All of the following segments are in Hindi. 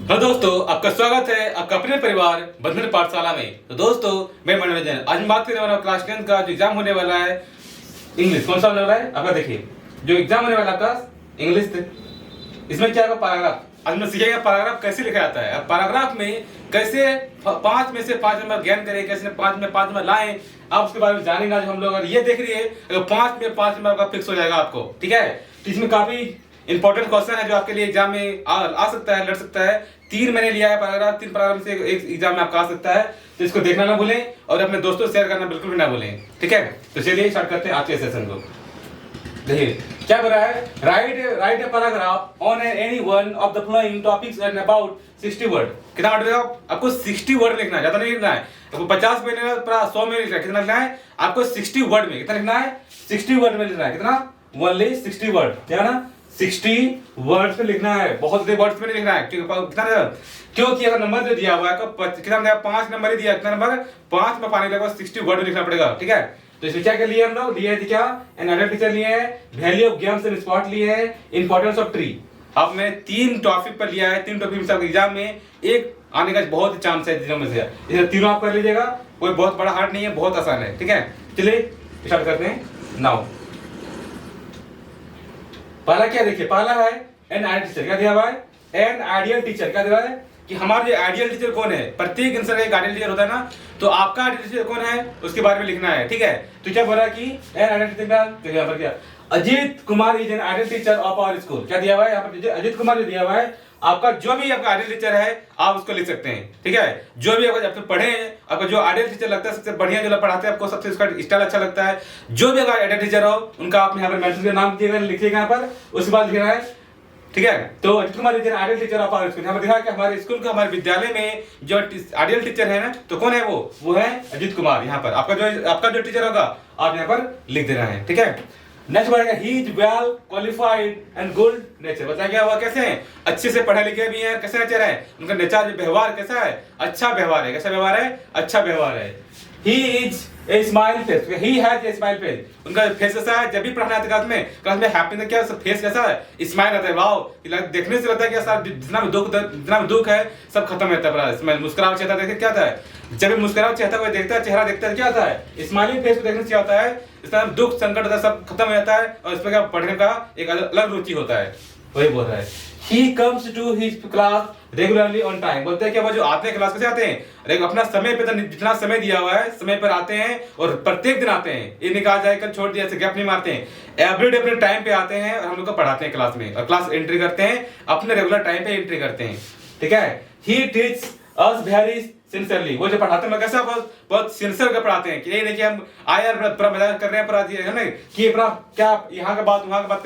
हेलो दोस्तों, आपका स्वागत है आपका अपने परिवार बंधन पाठशाला में। तो दोस्तों, मैं मनोरंजन आज हम बात करने वाला हूँ क्लास 10 का जो एग्जाम होने वाला है इंग्लिश। कौन सा होने वाला है आपका? देखिए, जो एग्जाम होने वाला आपका इंग्लिश, इसमें क्या होगा? पैराग्राफ। आज मैं सीखेंगे पैराग्राफ कैसे लिखा जाता है, पैराग्राफ में कैसे 5 में से 5 नंबर ज्ञान करें, कैसे 5 में 5 नंबर लाएं, आप उसके बारे में जानेंगे आज हम लोग। अगर ये देख रही है तो 5 में 5 नंबर का फिक्स हो जाएगा आपको, ठीक है। तो इसमें काफी इंपॉर्टेंट क्वेश्चन है जो आपके लिए एग्जाम में आ सकता है, लड़ सकता है। 3 मैंने लिया है पैराग्राफ, 3 पैराग्राफ से एक एग्जाम में आपका आ सकता है। तो इसको देखना ना भूलें और अपने दोस्तों से शेयर करना बिल्कुल भी ना भूलें, ठीक है। तो चलिए स्टार्ट करते हैं आज के सेशन को। देखिए क्या बोल रहा है, right a paragraph on any one of the following topics and about 60 word. कितना वर्ड लिखा आपको? 60 वर्ड लिखना है, ज्यादा नहीं लिखना है। आपको 50 में लिखना है, 100 में लिखना है। कितना लिखना है आपको? 60 वर्ड में। कितना लिखना है? 60 वर्ड में लिखना है। कितना? ओनली 60 वर्ड, क्या ना? 60 वर्ड्स में लिखना है, बहुत से वर्ड्स में नहीं लिखना है। कितना? क्योंकि अगर नंबर जो दिया हुआ है कितना? 5 नंबर ही दिया। कितना नंबर? 5 में पाने के बाद 60 वर्ड में लिखना पड़ेगा, ठीक है। तो इसमें क्या लिए हम लोग? लिए थे क्या? एन अडल्ट टीचर लिए हैं, value of games and spot लिए हैं, इंपॉर्टेंस ऑफ ट्री। अब मैं 3 टॉपिक पर लिया है। 3 टॉपिक में एग्जाम में एक आने का बहुत चांस है तीनों में से। इसे तीनों आप कर लीजिएगा, कोई बहुत बड़ा हार्ड नहीं है, बहुत आसान है, ठीक है। चलिए स्टार्ट करते हैं नाउ। पहला क्या देखिए, पहला है एन आइडियल टीचर। क्या दिया हुआ है? N ideal teacher. क्या दिया है कि हमारा जो आइडियल टीचर कौन है? प्रत्येक इंसान का एक आइडियल टीचर होता है ना, तो आपका आइडियल टीचर कौन है उसके बारे में लिखना है, ठीक है। तो क्या बोला कि एन आइडियल टीचर का तो यहाँ पर क्या, Ajit Kumar is an ideal teacher of our school. क्या दिया हुआ है यहाँ पर? अजीत कुमार जो दिया हुआ है, आपका जो भी आपका आइडियल टीचर है आप उसको लिख सकते हैं, ठीक है। जो भी आपको जब पढ़े हैं, आपको जो आइडियल टीचर लगता है, सबसे बढ़िया जो पढ़ाते हैं आपको, सबसे उसका स्टाइल अच्छा लगता है, जो भी अगर आइडियल टीचर हो उनका आप यहाँ पर मेंशन का नाम दिएगा, लिखिएगा यहाँ पर, उसके बाद लिखना है, ठीक है। तो Ajit Kumar is an ideal teacher of our school. यहाँ पर दिखा कि हमारे स्कूल का, हमारे विद्यालय में जो आइडियल टीचर है ना, तो कौन है वो है अजीत कुमार। यहाँ पर आपका जो टीचर होगा आप यहाँ पर लिख देना है, ठीक है। नेक्स्ट बढ़ेगा, he is well qualified and good nature. बताया गया हुआ कैसे हैं? अच्छे से पढ़े लिखे भी हैं। कैसे नेचर है उनका? नेचर व्यवहार कैसा है? अच्छा व्यवहार है। कैसा व्यवहार है? अच्छा व्यवहार है। He is a smile face. He has a smile face. उनका फेस कैसा है? जब भी पढ़ना आता है क्लास में हैप्पी क्या फेस कैसा है? स्माइल आता है। वाओ, देखने से लगता है कि सर जितना भी दुख है सब खत्म रहता है। स्माइल, मुस्कुराव चेहरा देखिए क्या आता है? जब भी मुस्कुराव चेहरा कोई देखता है, चेहरा देखता है, क्या आता है? स्माइलिंग फेस को देखने से होता है इसका दुख संकट होता है सब खत्म हो जाता है, और इसमें क्या पढ़ने का एक अलग रुचि होता है। वही बोल रहा है, he comes to his class regularly on time। बोलते हैं कि वो जो आते हैं क्लास कैसे आते हैं? अपना समय पे, जितना समय दिया हुआ है समय पर आते हैं और प्रत्येक दिन आते हैं। ये नहीं कहा जाए कल छोड़ दिया, ऐसे गैप नहीं मारते हैं। एवरीडे अपने टाइम पे आते हैं और हम लोग को पढ़ाते हैं क्लास में, और क्लास एंट्री करते हैं, अपने रेगुलर टाइम पे एंट्री करते हैं, ठीक है। he teaches us very sincerely. वो जो पढ़ाते हैं कैसा बहुत सिंसियर कर पढ़ाते हैं, कि ये नहीं कि हम आए यार पूरा मजाक कर रहे हैं, पूरा है ना कि पूरा क्या यहाँ का बात वहाँ का बात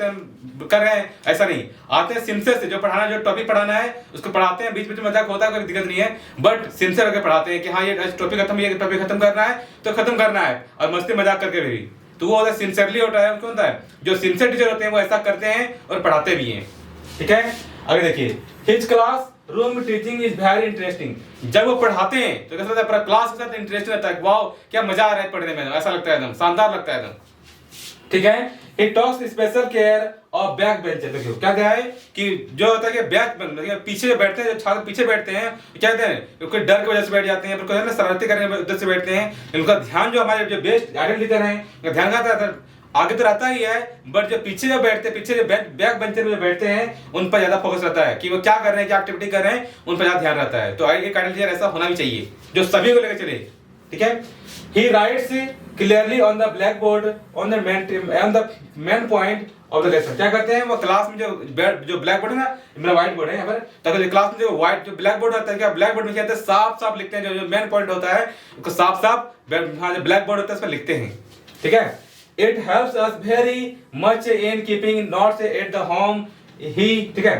कर रहे हैं, ऐसा नहीं। आते हैं सिंसियर से, जो पढ़ाना, जो टॉपिक पढ़ाना है उसको पढ़ाते हैं। बीच बीच में मजाक होता है, कोई दिक्कत नहीं है, बट सिंसियर होकर पढ़ाते हैं कि हाँ ये टॉपिक खत्म, ये टॉपिक खत्म करना है तो खत्म करना है, और मस्ती मजाक करके भी। तो वो होता है सिंसियरली होता है। उनको होता है जो सिंसियर टीचर होते हैं वो ऐसा करते हैं और पढ़ाते भी हैं, ठीक है। आगे देखिए, his class room teaching is very interesting. जब वो पढ़ाते हैं तो कैसा लगता है? क्लास के साथ इंटरेस्ट रहता है। वाओ, क्या मजा आ रहा है पढ़ने में, ऐसा लगता है, एकदम शानदार लगता है एकदम, ठीक है। He talks special care of back bencher. देखियो क्या क्या है कि जो होता है कि बैक पीछे जो बैठते हैं, जो छात्र पीछे बैठते हैं, क्या कहते हैं? कोई डर की वजह से बैठ जाते हैं, कोई शरारती करने की वजह से बैठते हैं। उनका ध्यान, जो हमारे जो बेस्ट आइडियल टीचर हैं, ध्यान खाता है, आगे तो रहता ही है, बट जो पीछे जो बैठते हैं, पीछे जो बैक बेंचर में बैठते हैं, उन पर ज्यादा फोकस रहता है कि वो क्या कर रहे हैं, क्या एक्टिविटी कर रहे हैं, उन पर ज्यादा ध्यान रहता है। तो एक आइडियल टीचर ऐसा होना भी चाहिए जो सभी को लेकर चले, ठीक है। ही rights clearly on the black board on the main point of the lesson. क्या करते हैं वो क्लास में, जो ब्लैक बोर्ड है ना, मेरा व्हाइट बोर्ड है यहाँ पर, ताकि क्लास में जो ब्लैक बोर्ड होता है, क्या ब्लैक बोर्ड में क्या होता है? साफ साफ लिखते हैं, जो मेन पॉइंट होता है उसको साफ साफ, हाँ जो ब्लैक बोर्ड होता है उस पर लिखते हैं, ठीक है। It helps us very much in keeping notes at the home. He, ठीक है,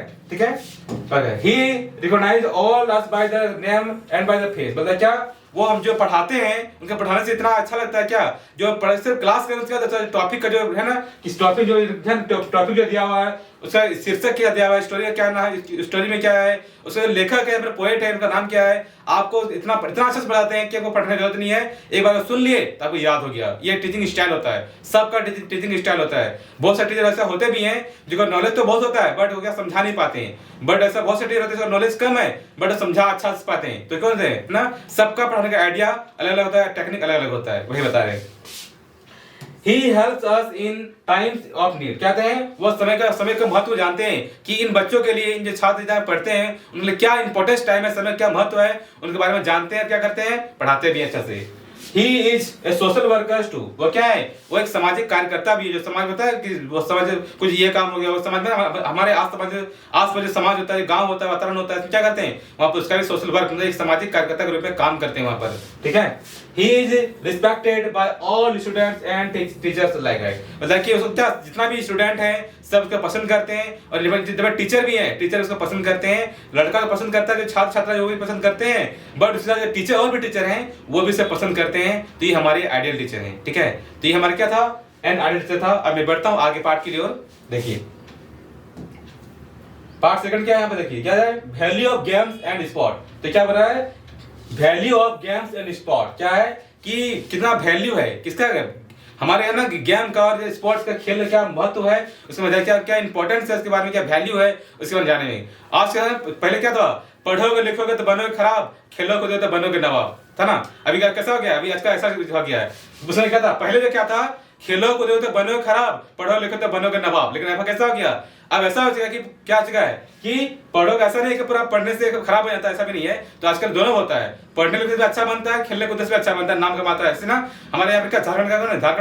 he recognize all us by the name and by the face। मतलब क्या? वो हम जो पढ़ाते हैं उनके पढ़ाने से इतना अच्छा लगता है, क्या जो सिर्फ क्लास करने उसके बाद टॉपिक का जो है ना, कि टॉपिक जो दिया हुआ है उसका शीर्षक क्या दिया हुआ है, स्टोरी का क्या नाम है, स्टोरी में क्या है, उसका लेखक है, पोएट है, उनका नाम क्या है, आपको इतना इतना अच्छा से पढ़ाते हैं कि आपको पढ़ने की जरूरत नहीं है, एक बार सुन लिए तो आपको याद हो गया। ये टीचिंग स्टाइल होता है, सबका टीचिंग स्टाइल होता है। बहुत सारे टीचर ऐसा होते भी हैं जिनको नॉलेज तो बहुत होता है बट वो क्या समझा नहीं पाते हैं, बट ऐसा बहुत सारे टीचर होते हैं जिनको नॉलेज कम है बट समझा अच्छा से पाते हैं। तो कौन से ना, सबका पढ़ाने का आइडिया अलग अलग होता है, टेक्निक अलग अलग होता है, वही बता रहे हैं। He helps us in times of need। कहते हैं वो समय का महत्व जानते हैं कि इन बच्चों के लिए, इन जो छात्र पढ़ते हैं उनके लिए क्या इंपॉर्टेंस टाइम है, समय क्या महत्व है, उनके बारे में जानते हैं, क्या करते हैं, पढ़ाते भी अच्छा से। He is a social worker too। वो क्या है, वो एक सामाजिक कार्यकर्ता भी है, जो समाज होता है कि वो समाज कुछ ये काम हो गया, वो समाज में हमारे आस-पास जो समाज होता है, गांव होता है, वातावरण होता है, क्या करते हैं वहाँ पर, उसका भी सोशल वर्क मतलब एक सामाजिक कार्यकर्ता के रूप में काम करते हैं वहाँ पर, ठीक है। He is respected by all students and teachers like that। मतलब कि उसको क्या, जितना भी स्टूडेंट है सब उसको पसंद करते हैं, और जब टीचर भी हैं, टीचर उसको पसंद करते हैं, लड़का को पसंद करता है, जो छात्र छात्रा वो भी पसंद करते हैं, बट उसके साथ जो टीचर और भी टीचर हैं वो भी उसे पसंद करते हैं। तो ये हमारे आइडियल टीचर हैं, ठीक है। तो ये हमारा क्या था, एन आइडियल टीचर था। अब मैं बढ़ता हूँ आगे पार्ट के लिए, और देखिए पार्ट सेकंड क्या है, यहाँ पे देखिए क्या है, value of games and sport. तो क्या बता है, value of games and sport क्या है कि कितना वैल्यू है किसका, हमारे यहाँ ना गेम का और स्पोर्ट्स का, खेल का क्या महत्व है, उसमें क्या क्या इंपॉर्टेंस है, उसके बारे में क्या वैल्यू है, उसके बारे में जाने में। आज क्या पहले क्या था, पढ़ोगे लिखोगे तो बनोगे खराब, खेलोगे तो बनोगे नवाब, था ना। अभी कैसा हो गया, अभी आज का ऐसा हो गया है। उसमें क्या था, पहले जो क्या था, खेलो कूदो तो बनोगे खराब, पढ़ो लिखो तो बनोगे नवाब, लेकिन ऐसा कैसा हो गया, अब ऐसा हो गया कि क्या हो चुका है कि पढ़ोगे, ऐसा नहीं कि पूरा पढ़ने से खराब हो जाता है, ऐसा भी नहीं है। तो आजकल दोनों होता है, पढ़ने लिखने से अच्छा बनता है, खेलने कूदने से अच्छा बनता है, नाम कमाता है, ऐसे ना। हमारे यहाँ पर क्या झारखंड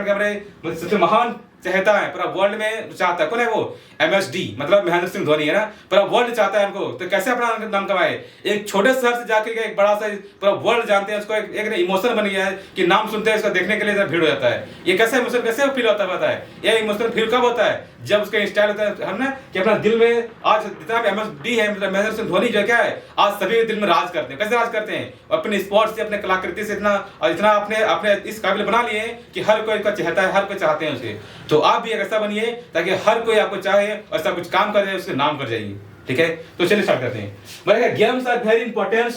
का हमारे सबसे महान चहेता है पूरा वर्ल्ड में, चाहता है कौन है वो, MSD मतलब महेंद्र सिंह धोनी है ना, पूरा वर्ल्ड चाहता है उनको। तो कैसे अपना नाम कमाए, एक छोटे शहर से जाकर एक बड़ा सा पूरा वर्ल्ड जानते हैं उसको, एक इमोशन बन गया है कि नाम सुनते हैं इसको देखने के लिए भीड़ हो जाता है। ये कैसे इमोशन कैसे फील होता है पता है, ये इमोशन फील कब होता है, जब उसका स्टाइल होता है हम ना कि अपना दिल में, आज जितना भी MSD है मतलब महेंद्र सिंह धोनी जो क्या है, आज सभी के दिल में राज करते हैं। कैसे राज करते हैं, अपने स्पोर्ट्स से, अपने कलाकृति से इतना और इतना अपने इस काबिल बना लिए कि हर कोई इसका चाहता है, हर कोई चाहते हैं उसे। तो आप भी एक ऐसा बनिए ताकि हर कोई आपको चाहे, ऐसा कुछ काम कर जाए उसके नाम कर जाइए, ठीक है। तो चलिए स्टार्ट करते हैं। बोलेगा games are very important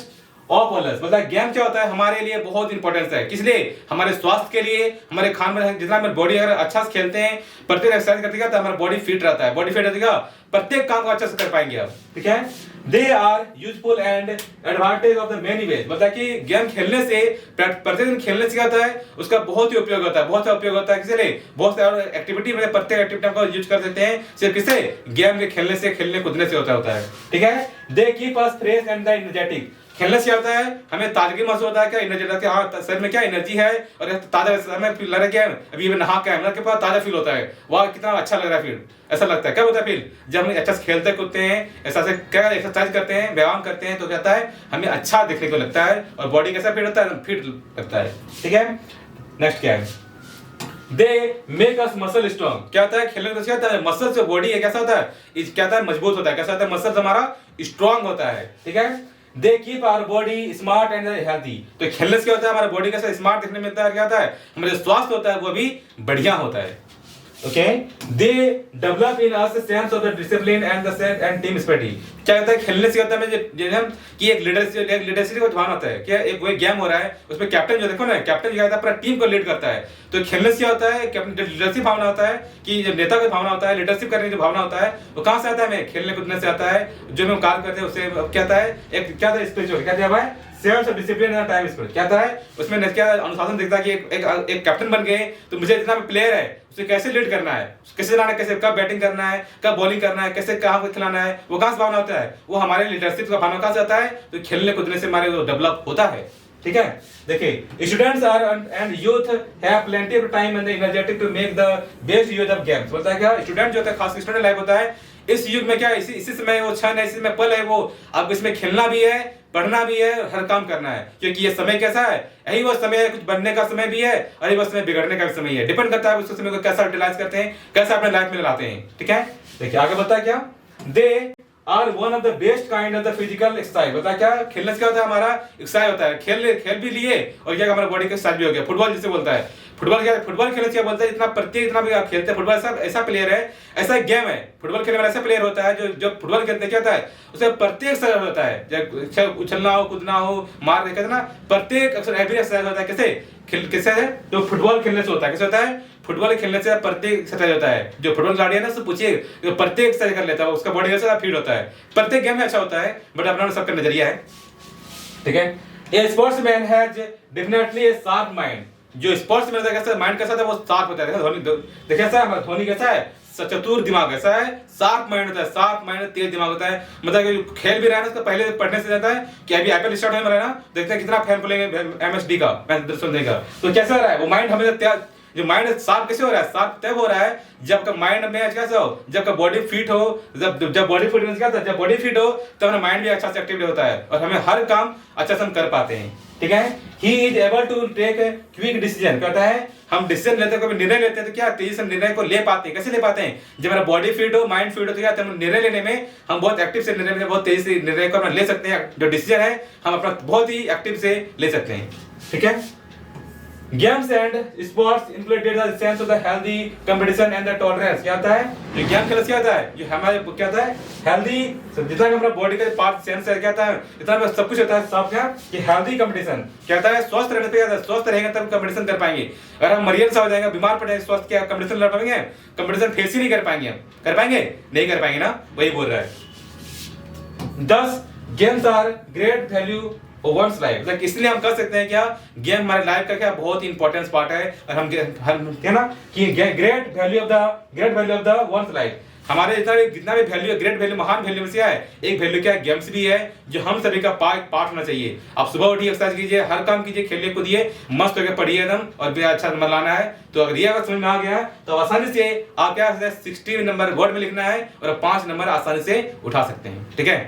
of ऑलर्स। मतलब गेम क्या होता है, हमारे लिए बहुत इंपॉर्टेंस है, किस लिए, हमारे स्वास्थ्य के लिए, हमारे खान में जितना हमारी बॉडी अगर अच्छा से खेलते हैं, प्रत्येक एक्सरसाइज करते तो हमारा बॉडी फिट रहता है, बॉडी फिट रहेगा, प्रत्येक काम को अच्छा से कर पाएंगे आप, ठीक है। They are useful and advantage of the many ways. मतलब कि गेम खेलने से, प्रत्येक दिन खेलने से क्या होता है, उसका बहुत ही उपयोग होता है, बहुत सा उपयोग होता है, किसी लिए बहुत सारे एक्टिविटी में, प्रत्येक एक्टिविटी को यूज कर सकते हैं, सिर्फ किसे, गेम के खेलने से, खेलने कूदने से होता है, ठीक है। They keep us fresh and the energetic. खेलने से होता है हमें ताजगी महसूस होता है, क्या एनर्जी, हाँ शरीर में क्या एनर्जी है, और ताजा हमें फील लग रहा है, अभी नहा के आए के पास ताजा फील होता है, वाह कितना अच्छा लग रहा है फील, ऐसा लगता है। क्या होता है फील, जब हम अच्छा से खेलते कूदते हैं, ऐसा से क्या एक्सरसाइज करते हैं, व्यायाम करते हैं, तो कहता है हमें अच्छा दिखने को लगता है, और बॉडी कैसा फिट होता है, फिट लगता है, ठीक है। नेक्स्ट क्या है, they make us muscle strong. क्या होता है, खेलने से क्या होता है, मसल जो बॉडी है कैसा होता है, क्या होता है, मजबूत होता है, कैसा होता है, मसल हमारा स्ट्रॉन्ग होता है, ठीक है। They keep our body smart and healthy. तो खेलने से क्या होता है, हमारा बॉडी कैसा स्मार्ट दिखने मिलता है, क्या होता है, हमारे स्वास्थ्य होता है वो भी बढ़िया होता है, okay. They develop in us sense of the discipline and the sense and team spirit. क्या होता है, खेलने से होता है कि एक लीडरशिप का भावना होता है, क्या एक कोई गेम हो रहा है उसमें कैप्टन जो देखो ना, कैप्टन जो है पूरा टीम को लीड करता है। तो खेलने से क्या होता है, लीडरशिप भावना होता है कि जो नेता का भावना होता है, लीडरशिप करने की भावना होता है, वो कहां से आता है, हमें खेलने कूदने से आता है। जो हम कार्य करते हैं उससे क्या आता है, एक क्या था स्पिरिचुअल, क्या था भाई, sense of discipline and time spirit. क्या था है उसमें, क्या अनुशासन दिखता है कि एक कैप्टन बन गए तो मुझे जितना भी प्लेयर है उसे कैसे लीड करना है, कैसे चलाना है, कैसे कब बैटिंग करना है, कब बॉलिंग करना है, कैसे कहां को खिलाना है, वो कहां से भावना होता है, वो हमारे लीडरशिप का भावना कहां से आता है, तो खेलने कूदने से हमारे डेवलप होता है, ठीक है। देखिए students are and youth have plenty of time and energetic to make the best use of games. बोलता है क्या, स्टूडेंट जो होता है, खास स्टूडेंट लाइफ होता है, इस युग में क्या है, इसी समय वो क्षण है, इसी में पल है, वो अब इसमें खेलना भी है, पढ़ना भी है, हर काम करना है, क्योंकि ये समय कैसा है, यही वो समय है, कुछ बनने का समय भी है और यही वो समय बिगड़ने का भी समय है। डिपेंड करता है उस समय को कैसा यूटिलाइज करते हैं, कैसा अपने लाइफ में लाते हैं, ठीक है। देखिए आगे बताया क्या, they are one of the best kind of the physical exercise. बता क्या खेलने से क्या होता है, हमारा एक्सरसाइज होता है, खेल भी लिए और क्या हमारा बॉडी का एक्सरसाइज भी हो गया। फुटबॉल जिसे बोलता है, फुटबॉल क्या, फुटबॉल खेलने से क्या बोलता है, इतना प्रत्येक इतना भी आप खेलते हैं फुटबॉल, सब ऐसा प्लेयर है, ऐसा गेम है फुटबॉल खेलने वाला, ऐसा प्लेयर होता है जो जब फुटबॉल खेलते हैं क्या होता है, उसे प्रत्येक एक्सरसाइज होता है, जब उछलना हो, कूदना हो, मार कहते हैं ना, प्रत्येक एवरी एक्सरसाइज होता है। कैसे किससे है, तो फुटबॉल खेलने से होता है। कैसे होता है, फुटबॉल खेलने से प्रत्येक एक्सरसाइज होता है। जो फुटबॉल खिलाड़ी है ना, उससे पूछिए, जो प्रत्येक एक्सरसाइज कर लेता है, उसका बॉडी कैसा फिट होता है। प्रत्येक गेम में अच्छा होता है, बट अपना सबका नजरिया है, ठीक है। A sportsman has definitely a sharp mind. जो स्पोर्ट्समैन कैसा माइंड कैसा था, वो शार्प होता है। धोनी देखिए कैसा है, धोनी कैसा है, चतुर दिमाग ऐसा है, शार्प माइंड होता है, शार्प माइंड तेज दिमाग होता है। मतलब कि खेल भी रहा है ना, उसका पहले पढ़ने से जाता है कि अभी आईपीएल स्टार्ट होने वाला है ना, देखते हैं कितना फैन बोलेंगे एमएसडी का, मैच सुनने का, तो कैसा हो रहा है वो माइंड हमेशा जो माइंड शार्प कैसे हो रहा है, शार्प तब हो रहा है जब का माइंड में कैसा हो, जब का बॉडी फिट हो, जब बॉडी फिट क्या होता है, जब बॉडी फिट हो तब हमारा माइंड भी अच्छा से एक्टिव होता है और हमें हर काम अच्छा से हम कर पाते हैं, ठीक है। He is able to take quick decision, कहता है हम डिसीजन लेते हैं, कभी निर्णय लेते हैं तो क्या तेजी से निर्णय को ले पाते हैं। कैसे ले पाते हैं, जब हमारा बॉडी फिट हो, माइंड फिट हो, तो क्या हम निर्णय लेने में हम बहुत एक्टिव से निर्णय बहुत तेजी से निर्णय को ले सकते हैं। जो डिसीजन है हम अपना बहुत ही एक्टिव से ले सकते हैं, ठीक है। Games and sports implemented the sense of the healthy competition and the tolerance. क्या होता है, जो गेम खेलने से क्या होता है, जो हमारे क्या होता है हेल्दी, जितना हमारा बॉडी का पार्ट सेंस है क्या होता है, इतना सब कुछ होता है, सब क्या कि हेल्दी कंपटीशन क्या होता है, स्वस्थ रहने पे, स्वस्थ रहेंगे तब कंपटीशन कर पाएंगे। अगर हम मरीज सा हो जाएंगे, बीमार पड़ जाएंगे, स्वस्थ क्या कंपटीशन लड़ पाएंगे, कंपटीशन फेस ही नहीं कर पाएंगे, हम कर पाएंगे नहीं कर पाएंगे ना, वही बोल रहा है। 10 games are great value one's life, मतलब इसलिए हम कह सकते हैं क्या, गेम हमारे लाइफ का क्या बहुत ही इंपॉर्टेंट पार्ट है। और हम क्या ना कि great value of the one's life, हमारे जितना भी वैल्यू है, ग्रेट वैल्यू, महान वैल्यू में से है एक वैल्यू क्या है, गेम्स भी है, जो हम सभी का पार्ट होना चाहिए। आप सुबह उठिए, एक्सरसाइज कीजिए, हर काम कीजिए, खेलिए कूदिए, मस्त होकर पढ़िए एकदम, और भी अच्छा नंबर लाना है। तो अगर ये अगर समझ में आ गया तो आसानी से आप क्या 60 नंबर वर्ड में लिखना है और 5 नंबर आसानी से उठा सकते हैं, ठीक है।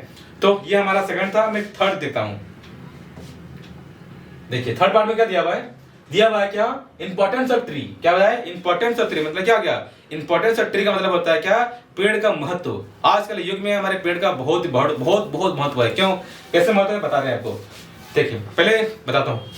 तो ये हमारा सेकंड था, मैं थर्ड देता हूं। देखिए थर्ड पार्ट में क्या दिया हुआ है, दिया हुआ है क्या, इंपॉर्टेंस ऑफ ट्री। क्या हुआ है, इंपॉर्टेंस ऑफ ट्री, मतलब क्या गया, इंपॉर्टेंस ऑफ ट्री का मतलब होता है क्या, पेड़ का महत्व। आजकल युग में हमारे पेड़ का बहुत बहुत महत्व है। क्यों, कैसे महत्व है बता रहे हैं आपको। देखिए पहले बताता हूँ,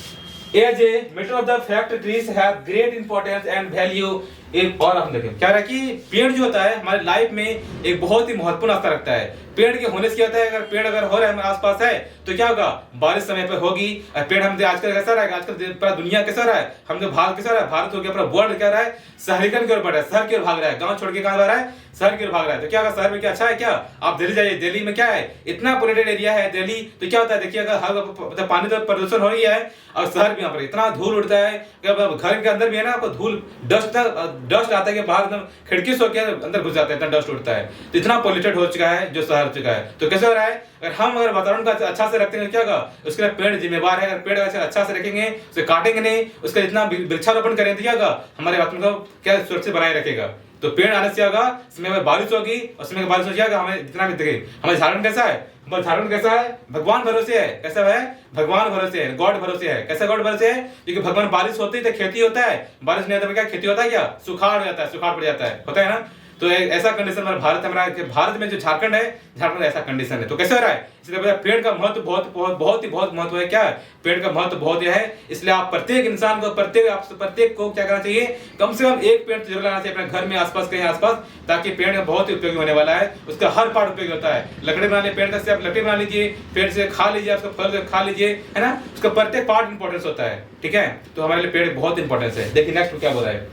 as a matter of the fact trees have great importance and value. एक और हम देखें क्या रहा कि पेड़ जो होता है हमारे लाइफ में एक बहुत ही महत्वपूर्ण आस्था रखता है। पेड़ के होने से क्या होता है, अगर पेड़ अगर हो रहा है हमारे आसपास है तो क्या होगा, बारिश समय पर होगी। पेड़ हम आजकल कैसा रहा है, आजकल पूरा दुनिया कैसा रहा है, हम जो भारत कैसा रहा है, भारत हो गया पूरा वर्ल्ड क्या रहा है, शहरीकरण की ओर बढ़ रहा है, शहर की ओर भाग रहा है, गांव छोड़ के कहां जा रहा है, शहर की ओर भाग रहा है। तो क्या होगा, शहर में क्या अच्छा है क्या, आप दिल्ली जाइए, दिल्ली में क्या है, इतना पोल्यूटेड एरिया है दिल्ली, तो क्या होता है देखिए, अगर पानी तो प्रदूषण हो रही है और शहर भी यहाँ पर इतना धूल उड़ता है, घर के अंदर भी है ना आपको धूल डस्ट आता है कि बाहर एकदम खिड़की से होकर अंदर घुस जाता है, इतना डस्ट उड़ता है। तो इतना पोल्यूटेड हो चुका है जो शहर चुका है। तो कैसे हो रहा है, अगर वातावरण का अच्छा से रखते हैं क्या होगा, उसके लिए पेड़ जिम्मेवार है। अगर पेड़ अच्छा से रखेंगे, उसे काटेंगे नहीं, उसका जितना वृक्षारोपण करें तो क्या होगा, हमारे वातावरण को क्या सुरक्षित बनाए रखेगा। तो पेड़ आने से होगा, समय बारिश होगी और समय बारिश हो जाएगा, हमें जितना भी देखे। हमारे झारखंड कैसा है, झारखंड कैसा है, भगवान भरोसे है। कैसा है, भगवान भरोसे है, गॉड भरोसे है। कैसा गॉड भरोसे है, क्योंकि भगवान बारिश होती है तो खेती होता है, बारिश नहीं होता तो क्या खेती होता है, क्या सुखाड़ हो जाता है, सुखाड़ पड़ जाता है, होता है ना। तो ऐसा कंडीशन हमारा भारत में जो झारखंड है, झारखंड ऐसा कंडीशन है। तो कैसे हो रहा है, इसलिए पेड़ का महत्व बहुत महत्व है। क्या पेड़ का महत्व बहुत है, इसलिए आप प्रत्येक इंसान को प्रत्येक को क्या करना चाहिए, कम से कम एक पेड़ जरूर लगाना चाहिए अपने घर में आसपास, कहीं आसपास, ताकि पेड़ का बहुत ही उपयोगी होने वाला है। उसका हर पार्ट उपयोगी होता है। लकड़ी बना लीजिए, पेड़ से आप लकड़ी बना लीजिए, पेड़ से खा लीजिए, उसका फल खा लीजिए, है ना, उसका प्रत्येक पार्ट इंपॉर्टेंस होता है, ठीक है। तो हमारे लिए पेड़ बहुत इंपॉर्टेंस है। देखिए नेक्स्ट क्या बोल रहा है,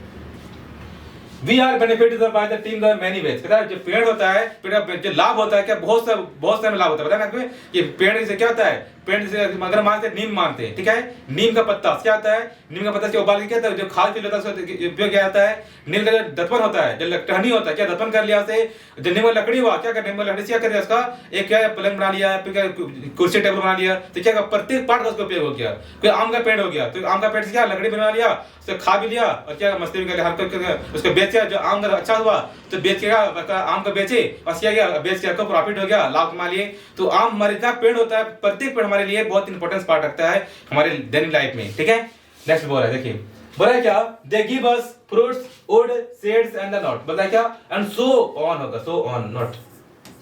We are benefited by the team the many ways। पता है जो पेड़ होता है, पेड़ का जो लाभ होता है क्या, बहुत सारे लाभ होता है। पता है ना कि पेड़ से क्या होता है, पेड़ से अगर मानते नीम मानते हैं, ठीक है, नीम का पत्ता क्या होता है, नीम का पत्ता से उबाल के क्या होता है, जो खाद के लिए होता है उपयोग क्या होता है, नीम का जो दतवन होता है, जो टहनी होता है, क्या दतवन कर लिया उसे, जो नीम का लकड़ी हुआ क्या कर, नीम का लकड़ी से क्या कर दिया, उसका एक क्या पलंग बना लिया, कुर्सी टेबल बना लिया। तो क्या प्रत्येक पार्ट का उसका उपयोग हो गया। कोई आम का पेड़ हो गया तो आम का पेड़ से क्या लकड़ी बना लिया, उसे खा भी लिया और क्या मस्ती भी कर लिया, उसको बेचा, जो आम अच्छा हुआ तो बेच के आम को बेचे और क्या बेच के प्रॉफिट हो गया, लाभ कमा लिए। तो आम हमारे इतना पेड़ होता है, प्रत्येक पेड़ हमारे लिए बहुत इंपॉर्टेंस पार्ट रखता है हमारे दैनिक लाइफ में, ठीक है। नेक्स्ट बोल रहा है, देखिए बोला है क्या, they give us fruits would seeds and the not. बोला क्या, एंड सो ऑन होगा, so on not,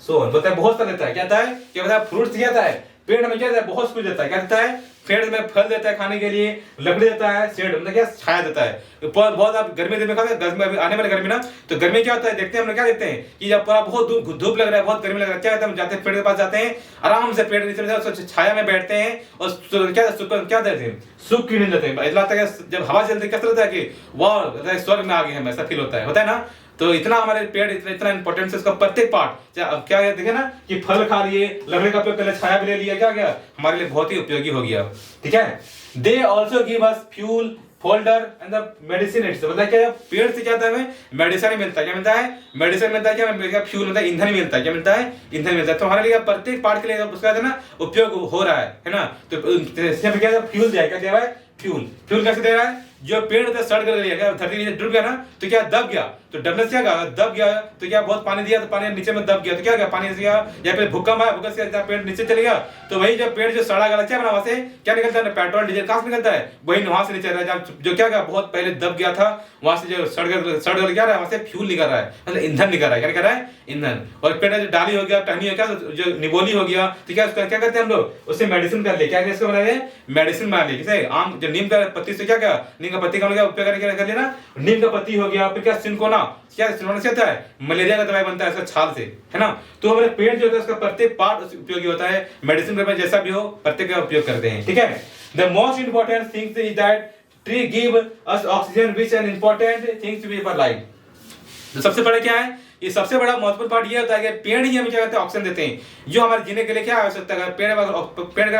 so on. बोलता है बहुत सारा देता है, क्या देता है, क्या बताया, फ्रूट्स क्या देता है, पेड़ हमें क्या देता है, बहुत कुछ देता है, क्या देता है, पेड़ में फल देता है खाने के लिए, लकड़ी देता है, शेड मतलब क्या, छाया देता है। तो बहुत आप गर्मी दिन में खाते हैं, गर्मी आने वाले गर्मी ना, तो गर्मी क्या होता है, देखते हैं हम लोग क्या देखते हैं कि जब पूरा बहुत धूप लग रहा है, बहुत गर्मी लग रहा है, क्या करते हैं, हम जाते हैं पेड़ के पास जाते हैं, आराम से पेड़ के नीचे छाया में बैठते हैं और क्या देते हैं, सुख की नींद लेते हैं। ऐसा लगता है जब हवा चलती है कैसा लगता है कि वाह स्वर्ग में आ गए हम, ऐसा फील होता है ना। तो इतना हमारे पेड़ इतना इंपॉर्टेंस है, इसका प्रत्येक पार्ट अब क्या देखे ना कि फल खा लिए, लकड़ी का उपयोग कर लिया, छाया भी ले लिया, क्या गया हमारे लिए बहुत ही उपयोगी हो गया, ठीक है। They also give us fuel, folder and the medicine it's, मतलब क्या पेड़ से क्या होता है, हमें मेडिसिन मिलता है, क्या मिलता है, मेडिसिन मिलता है, क्या फ्यूल मिलता है, ईंधन मिलता है, क्या मिलता है, ईंधन मिलता है। तो हमारे लिए प्रत्येक पार्ट के लिए उसका ना उपयोग हो रहा है ना। तो क्या फ्यूल दिया, क्या दिया है, फ्यूल कैसे दे रहा है, जो पेड़ होता है सड़ कर लिया, क्या धरती नीचे डूब गया ना, तो क्या दब गया, तो डबने से क्या दब गया, तो क्या बहुत पानी दिया तो पानी नीचे में दब गया, तो क्या गया पानी से गया, या फिर भूकंप आया, भूकंप से पेड़ नीचे चले गया, तो वही जो पेड़ जो सड़ा गया क्या बना, वहां से क्या निकलता है, पेट्रोल डीजल कहां से निकलता है, वही वहां से नीचे रहा, जो क्या गया बहुत पहले दब गया था, वहां से जो सड़ गया क्या रहा है, वहां से फ्यूल निकल रहा है, मतलब ईंधन निकल रहा है, क्या निकल रहा है, ईंधन। और पेड़ जो डाली हो गया, टहनी हो गया, जो निबोली हो गया, तो क्या उसका क्या करते हैं हम लोग, उससे मेडिसिन कर ले, क्या इसको बना रहे, मेडिसिन बना ले। जैसे आम जो नीम का पत्ती से क्या नीम का पत्ती का उपयोग कर लेना, नीम का पत्ती हो गया, फिर क्या सिनकोना, क्या सिनकोना से आता है, मलेरिया का दवाई बनता है इसका छाल से, है ना। तो हमारे पेड़ जो होता है उसका प्रत्येक पार्ट उपयोगी होता है, मेडिसिन में जैसा भी हो प्रत्येक का उपयोग करते हैं, ठीक है। The most important thing is that tree give us oxygen which an important thing to be for life. तो सबसे बड़ा क्या है, ये सबसे बड़ा महत्वपूर्ण पार्ट ये होता है कि पेड़ ही हमें क्या कहते हैं, ऑक्सीजन देते हैं, जो हमारे जीने के लिए क्या आवश्यकता है। पेड़ का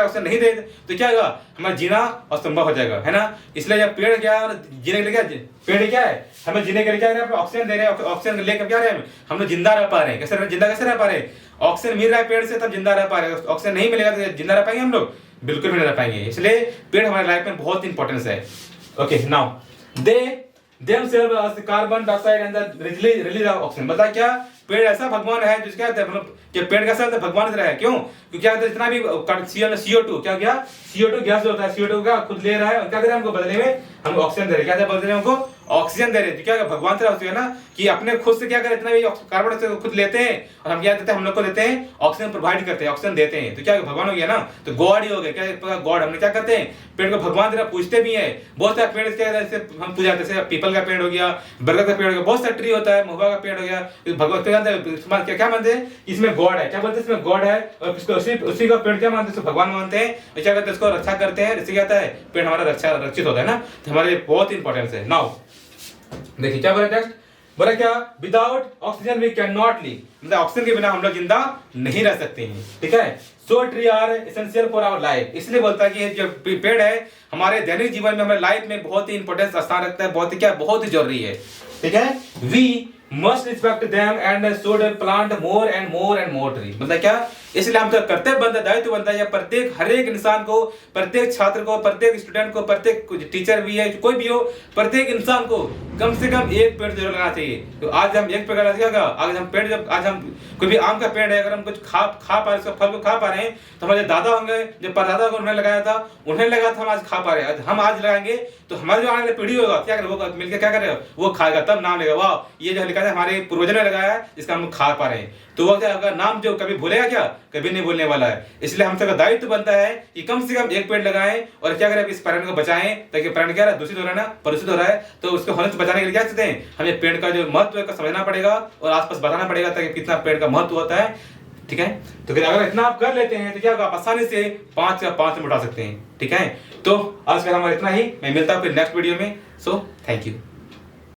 ऑक्सीजन नहीं दे तो क्या होगा, हमारा जीना असंभव हो जाएगा, है ना। इसलिए जब पेड़ क्या जीने के लिए, क्या पेड़ क्या है, हमें जीने के लिए क्या ऑक्सीजन दे रहे हैं, ऑक्सीजन लेकर क्या रहे हैं हम लोग जिंदा रह पा रहे हैं। कैसे रह पा रहे हैं, ऑक्सीजन मिल रहा है पेड़ से तब जिंदा रह पा रहे हैं, ऑक्सीजन नहीं मिलेगा तो जिंदा रह पाएंगे हम लोग, बिल्कुल भी नहीं रह पाएंगे। इसलिए पेड़ हमारे लाइफ में बहुत इंपॉर्टेंस है। Okay now they themselves as carbon dioxide and the release of oxygen, मतलब क्या पेड़ ऐसा भगवान है जिसका कि पेड़ कैसा होता है, भगवान से रहा है, क्यों, क्योंकि क्या इतना भी CO2 क्या गया, CO2 गैस जो होता है, CO2 का खुद ले रहा है और क्या कर रहा है, हमको बदले में हम ऑक्सीजन दे रहे हैं, क्या बदले में हमको ऑक्सीजन दे रहे हैं। तो क्या भगवान से है ना कि अपने खुद से क्या करे, इतना भी कार्बन डाइऑक्साइड खुद लेते हैं और हम क्या देते हैं, हम लोग को देते हैं, ऑक्सीजन प्रोवाइड करते हैं, ऑक्सीजन देते हैं। तो क्या भगवान हो गया ना, तो गॉड ही हो गया, क्या गॉड। हमने क्या करते हैं, पेड़ को भगवान तरह पूछते भी है। बहुत सारे पेड़ जैसे हम पूजा, जैसे पीपल का पेड़ हो गया, बरगद का पेड़ हो गया, बहुत सारा ट्री होता है, महुआ का पेड़ हो गया, भगवत क्या मानते हैं, इसमें गॉड है, क्या बोलते हैं, इसमें गॉड है, और उसी का पेड़ क्या मानते हैं, भगवान मानते हैं, क्या करते हैं, इसको रक्षा करते हैं। इससे क्या होता है, पेड़ हमारा रक्षित होता है ना, तो हमारे लिए बहुत इंपॉर्टेंस है। नाउ देखिए क्या बोला टेक्स्ट, बोला क्या, without oxygen we can not live, मतलब ऑक्सीजन के बिना हम लोग जिंदा नहीं रह सकते हैं, ठीक है। So tree are essential for our life, इसलिए बोलता है कि जो पेड़ है हमारे दैनिक जीवन में, हमारे लाइफ में बहुत ही इंपॉर्टेंस स्थान रखता है, बहुत ही क्या, बहुत ही जरूरी है, ठीक है। We must respect them and should plant more and more tree, मतलब क्या, इसलिए हम तो कर्तव्य बनता है, दायित्व बनता है प्रत्येक हर एक इंसान को, प्रत्येक छात्र को, प्रत्येक स्टूडेंट को, प्रत्येक टीचर भी है कोई भी हो, प्रत्येक इंसान को कम से कम एक पेड़ जरूर लगाना चाहिए। तो आज हम एक पेड़ लगाएगा, आज हम पेड़, जब आज हम कोई भी आम का पेड़ है, अगर हम कुछ खा पा रहे, उसका फल को खा पा रहे हैं, तो हमारे दादा होंगे, जो परदादा को उन्होंने लगाया था, उन्हें लगा था, हम आज खा पा रहे हैं, हम आज लगाएंगे तो हमारे जो आने वाली पीढ़ी होगा क्या करे, वो मिलकर क्या करेगा, वो खाएगा, तब नाम लेगा, वाह ये जो लिखा है हमारे पूर्वजों ने लगाया है, इसका हम खा पा रहे हैं। तो वो क्या होगा, नाम जो कभी भूलेगा क्या, कभी नहीं भूलने वाला है। इसलिए हम सबका दायित्व बनता है कि कम से कम एक पेड़ लगाएं और क्या करें, इस पर्यावरण को बचाएं, ताकि पर्यावरण क्या दूषित हो रहा है ना, प्रदूषित हो रहा है, तो उसको होने से बचाने के लिए क्या करते हैं, हमें पेड़ का जो महत्व है को समझना पड़ेगा और आसपास बताना पड़ेगा, ताकि कितना पेड़ का महत्व होता है, ठीक है। तो अगर इतना आप कर लेते हैं तो क्या होगा, आप आसानी से 5 का 5 में उठा सकते हैं, ठीक है। तो आज का हमारा इतना ही, मैं मिलता हूँ फिर नेक्स्ट वीडियो में। So thank you.